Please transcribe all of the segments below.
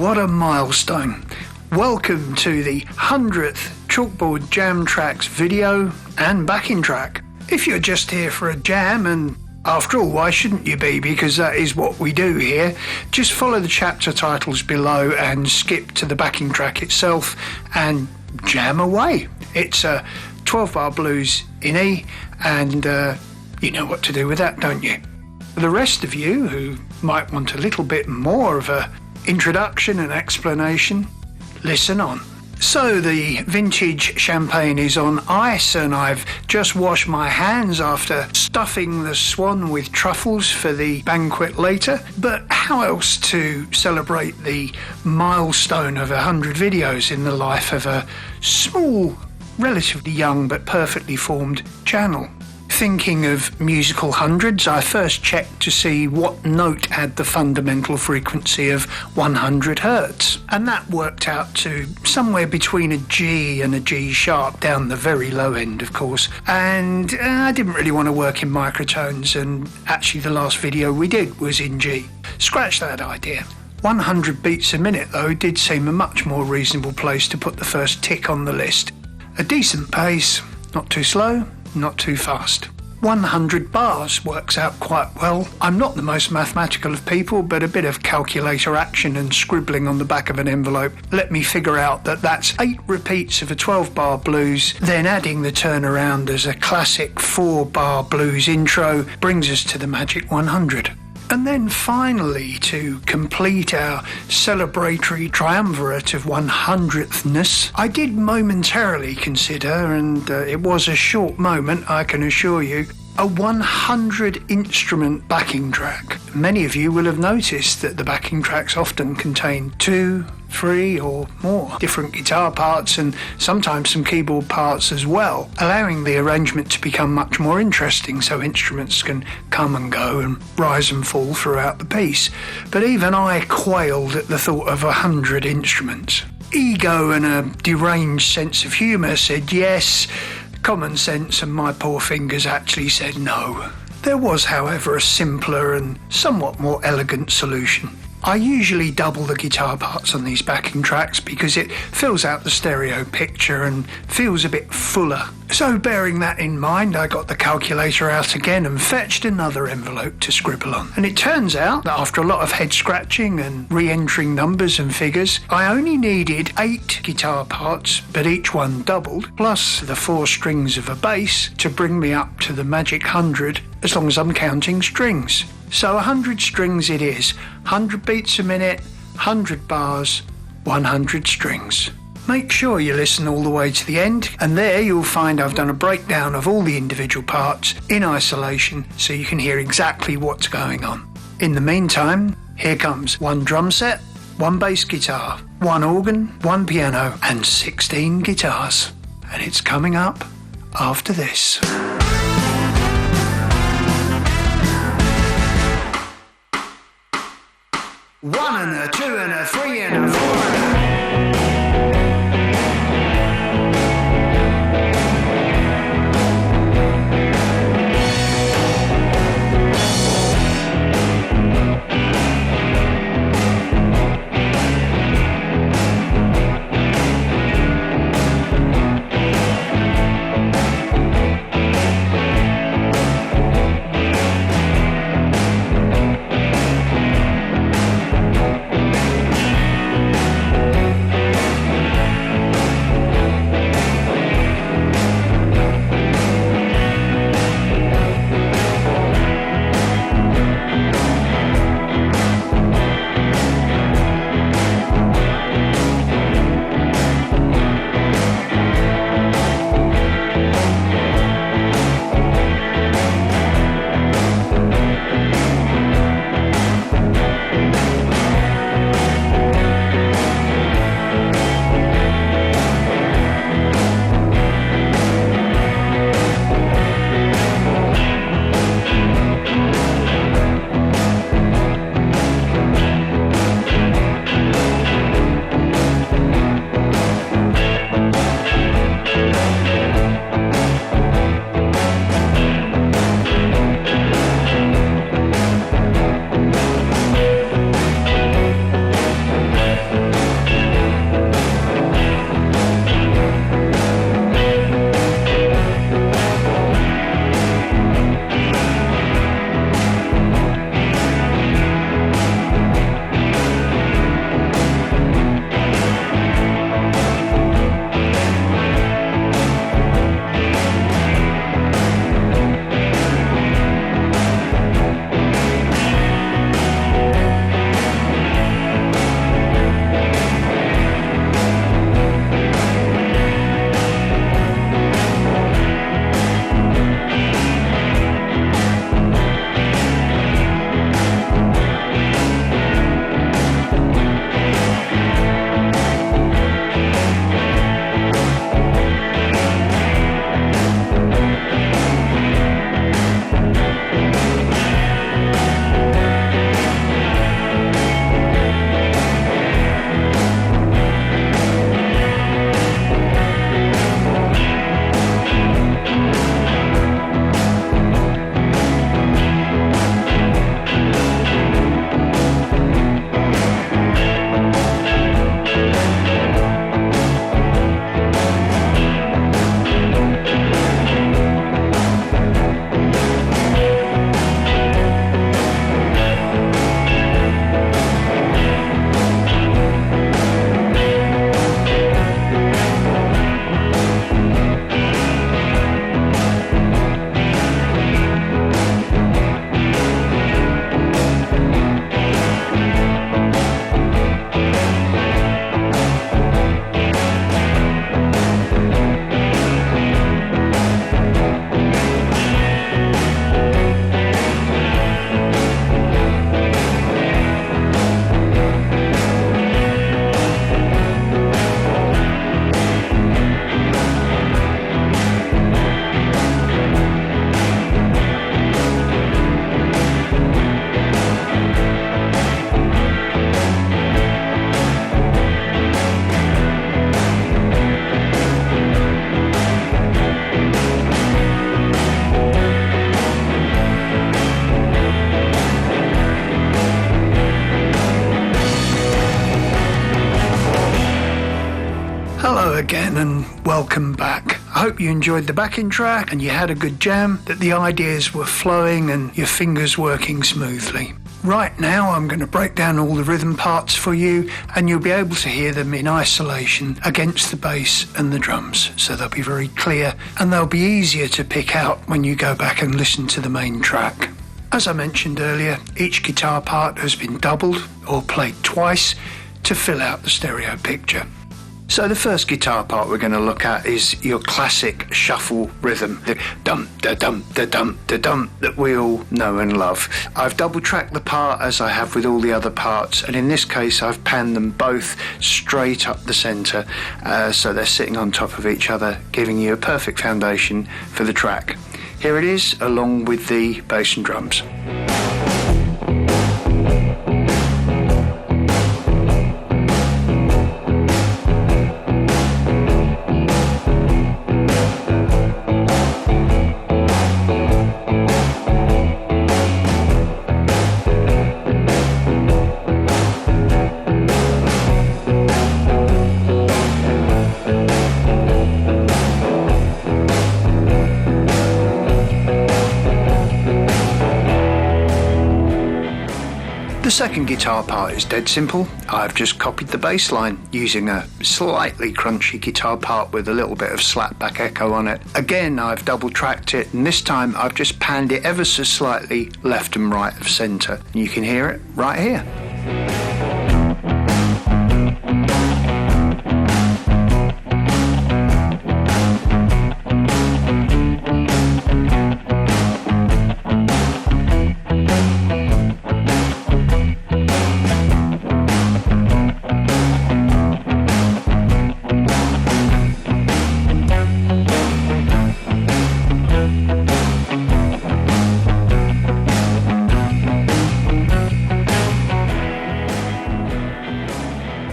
What a milestone. Welcome to the 100th Chalkboard Jam Tracks video and backing track. If you're just here for a jam, and after all, why shouldn't you be, because that is what we do here, just follow the chapter titles below and skip to the backing track itself and jam away. It's a 12-bar blues in E, and you know what to do with that, don't you? For the rest of you who might want a little bit more of a introduction and explanation, listen on. So the vintage champagne is on ice, and I've just washed my hands after stuffing the swan with truffles for the banquet later. But how else to celebrate the milestone of 100 videos in the life of a small, relatively young but perfectly formed channel? Thinking of musical hundreds, I first checked to see what note had the fundamental frequency of 100 hertz, and that worked out to somewhere between a G and a G sharp, down the very low end, of course. And I didn't really want to work in microtones, and actually the last video we did was in G. Scratch that idea. 100 beats a minute, though, did seem a much more reasonable place to put the first tick on the list. A decent pace, not too slow, not too fast. 100 bars works out quite well. I'm not the most mathematical of people, but a bit of calculator action and scribbling on the back of an envelope let me figure out that that's 8 repeats of a 12-bar blues, then adding the turnaround as a classic 4-bar blues intro brings us to the magic 100. And then finally, to complete our celebratory triumvirate of 100thness, I did momentarily consider, and it was a short moment, I can assure you, a 100 instrument backing track. Many of you will have noticed that the backing tracks often contain 2, 3 or more different guitar parts, and sometimes some keyboard parts as well, allowing the arrangement to become much more interesting so instruments can come and go and rise and fall throughout the piece. But even I quailed at the thought of 100 instruments. Ego and a deranged sense of humour said yes. Common sense and my poor fingers actually said no. There was, however, a simpler and somewhat more elegant solution. I usually double the guitar parts on these backing tracks because it fills out the stereo picture and feels a bit fuller. So bearing that in mind, I got the calculator out again and fetched another envelope to scribble on. And it turns out that after a lot of head scratching and re-entering numbers and figures, I only needed 8 guitar parts, but each one doubled, plus the 4 strings of a bass to bring me up to the magic 100, as long as I'm counting strings. So 100 strings it is, 100 beats a minute, 100 bars, 100 strings. Make sure you listen all the way to the end, and there you'll find I've done a breakdown of all the individual parts in isolation so you can hear exactly what's going on. In the meantime, here comes 1 drum set, 1 bass guitar, 1 organ, 1 piano, and 16 guitars. And it's coming up after this. 1 and a 2 and a 3 and a 4 and a... again and welcome back. I hope you enjoyed the backing track and you had a good jam, that the ideas were flowing and your fingers working smoothly. Right now I'm going to break down all the rhythm parts for you and you'll be able to hear them in isolation against the bass and the drums, so they'll be very clear and they'll be easier to pick out when you go back and listen to the main track. As I mentioned earlier, each guitar part has been doubled or played twice to fill out the stereo picture. So the first guitar part we're going to look at is your classic shuffle rhythm, the dum-da-dum-da-dum-da-dum that we all know and love. I've double-tracked the part as I have with all the other parts, and in this case I've panned them both straight up the centre, so they're sitting on top of each other, giving you a perfect foundation for the track. Here it is, along with the bass and drums. The second guitar part is dead simple. I've just copied the bass line using a slightly crunchy guitar part with a little bit of slapback echo on it. Again, I've double tracked it, and this time I've just panned it ever so slightly left and right of centre. You can hear it right here.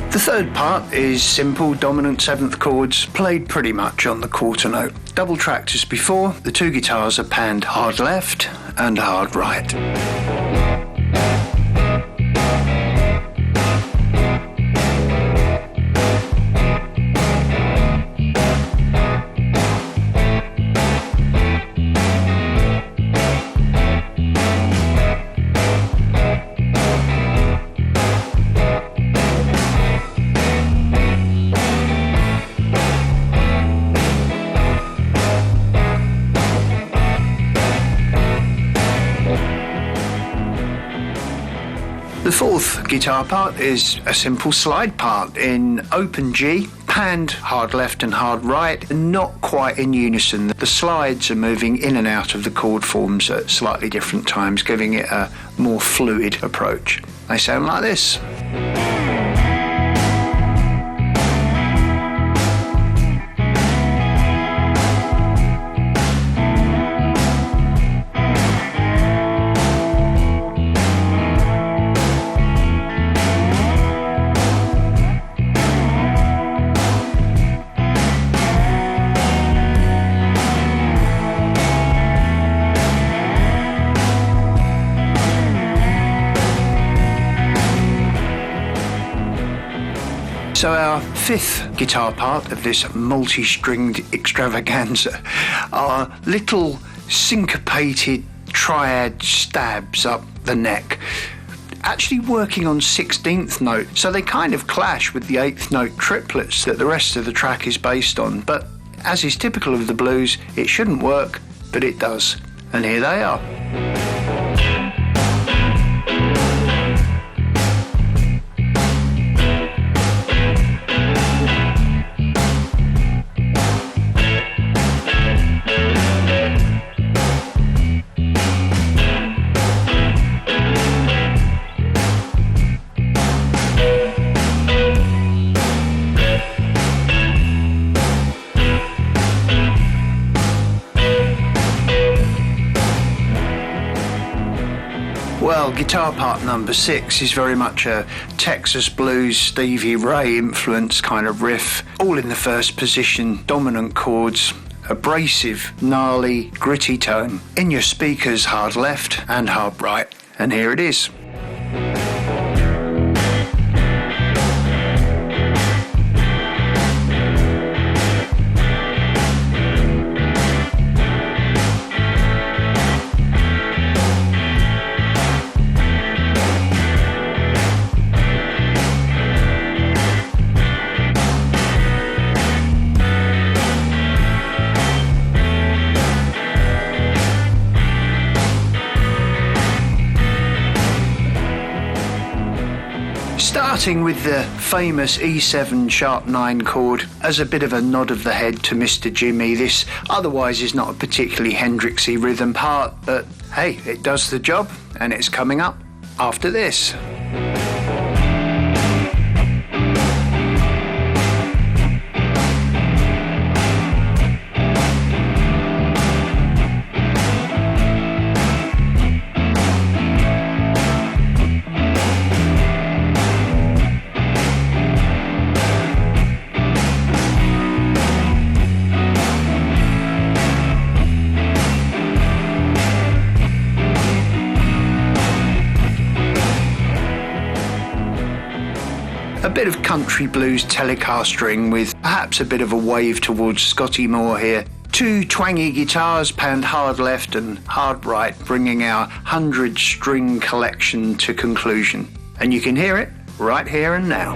The third part is simple dominant seventh chords played pretty much on the quarter note. Double tracked as before, the two guitars are panned hard left and hard right. The fourth guitar part is a simple slide part in open G, panned hard left and hard right, not quite in unison. The slides are moving in and out of the chord forms at slightly different times, giving it a more fluid approach. They sound like this. So our fifth guitar part of this multi-stringed extravaganza are little syncopated triad stabs up the neck, actually working on 16th note, so they kind of clash with the 8th note triplets that the rest of the track is based on, but as is typical of the blues, it shouldn't work, but it does, and here they are. Well, guitar part number 6 is very much a Texas blues Stevie Ray influence kind of riff, all in the first position, dominant chords, abrasive, gnarly, gritty tone, in your speakers hard left and hard right, and here it is. Starting with the famous E7 sharp 9 chord as a bit of a nod of the head to Mr. Jimi. This otherwise is not a particularly Hendrixy rhythm part, but hey, it does the job, and it's coming up after this. A bit of country blues telecastering with perhaps a bit of a wave towards Scotty Moore here. Two twangy guitars panned hard left and hard right, bringing our 100-string collection to conclusion. And you can hear it right here and now.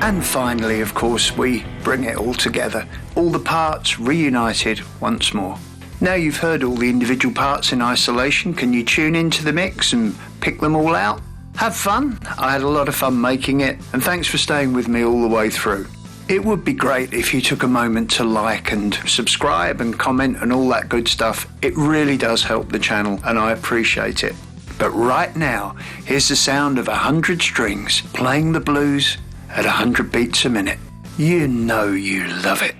And finally, of course, we bring it all together. All the parts reunited once more. Now you've heard all the individual parts in isolation, can you tune into the mix and pick them all out? Have fun. I had a lot of fun making it, and thanks for staying with me all the way through. It would be great if you took a moment to like and subscribe and comment and all that good stuff. It really does help the channel, and I appreciate it. But right now, here's the sound of 100 strings playing the blues at 100 beats a minute. You know you love it.